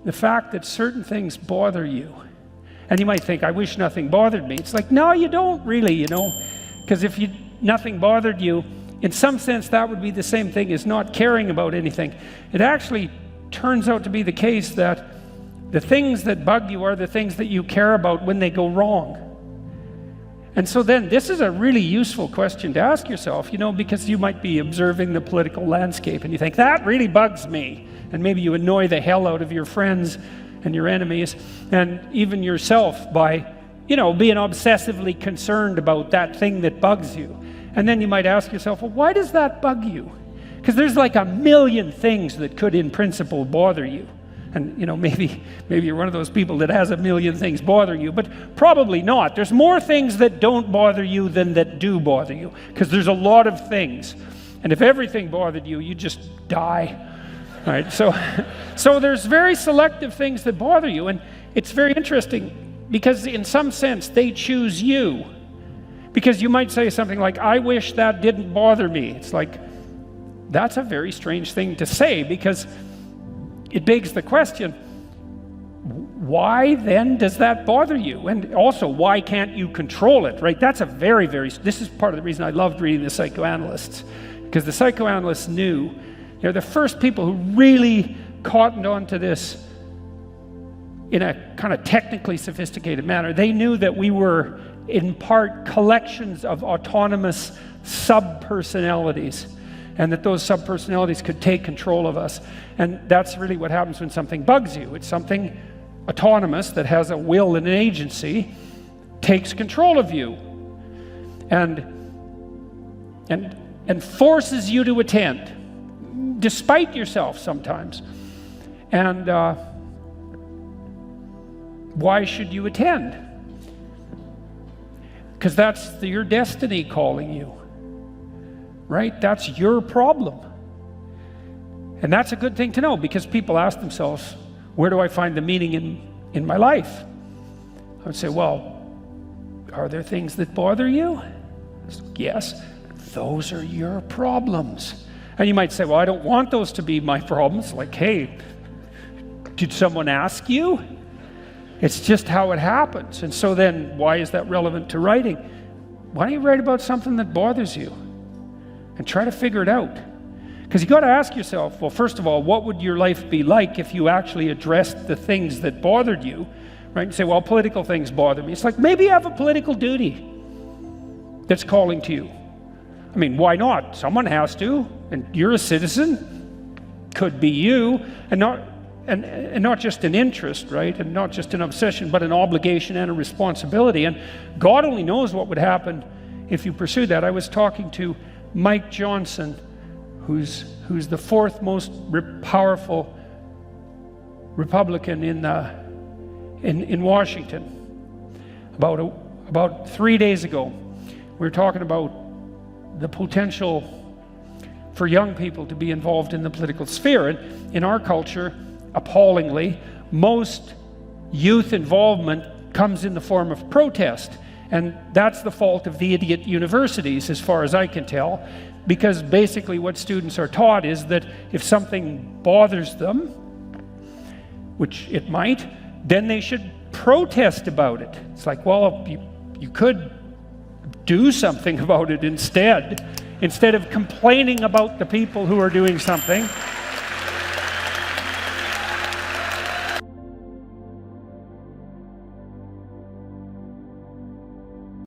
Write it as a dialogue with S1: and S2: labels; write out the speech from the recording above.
S1: the fact that certain things bother you. And you might think, I wish nothing bothered me. It's like, no, you don't really, because if nothing bothered you, in some sense that would be the same thing as not caring about anything. It actually turns out to be the case that the things that bug you are the things that you care about when they go wrong. And so then this is a really useful question to ask yourself, because you might be observing the political landscape and you think, that really bugs me. And maybe you annoy the hell out of your friends and your enemies and even yourself by, being obsessively concerned about that thing that bugs you. And then you might ask yourself, well, why does that bug you? Because there's like a million things that could in principle bother you. And maybe you're one of those people that has a million things bothering you, but probably not. There's more things that don't bother you than that do bother you, because there's a lot of things. And if everything bothered you, you'd just die. All right, so there's very selective things that bother you, and it's very interesting because in some sense they choose you. Because you might say something like, I wish that didn't bother me. It's like, that's a very strange thing to say, because it begs the question, why then does that bother you? And also, why can't you control it, right? That's a very, this is part of the reason I loved reading the psychoanalysts, because the psychoanalysts knew, they're the first people who really cottoned on to this in a kind of technically sophisticated manner. They knew that we were, in part, collections of autonomous sub-personalities, and that those sub-personalities could take control of us. And that's really what happens when something bugs you. It's something autonomous that has a will and an agency, takes control of you, and forces you to attend, despite yourself sometimes. And why should you attend? Because that's your destiny calling you. Right? That's your problem. And that's a good thing to know, because people ask themselves, where do I find the meaning in my life? I would say, well, are there things that bother you? Yes, those are your problems. And you might say, well, I don't want those to be my problems. Like, hey, did someone ask you? It's just how it happens. And so then, why is that relevant to writing? Why don't you write about something that bothers you? And try to figure it out. Because you got to ask yourself, well, first of all, what would your life be like if you actually addressed the things that bothered you? Right? You say, well, political things bother me. It's like, maybe you have a political duty that's calling to you. I mean, why not? Someone has to, and you're a citizen. Could be you, and not just an interest, right? And not just an obsession, but an obligation and a responsibility. And God only knows what would happen if you pursued that. I was talking to Mike Johnson, who's the fourth most powerful Republican in Washington. About 3 days ago, we were talking about the potential for young people to be involved in the political sphere. And in our culture, appallingly, most youth involvement comes in the form of protest. And that's the fault of the idiot universities, as far as I can tell, because basically what students are taught is that if something bothers them, which it might, then they should protest about it. It's like, well, you could do something about it instead of complaining about the people who are doing something.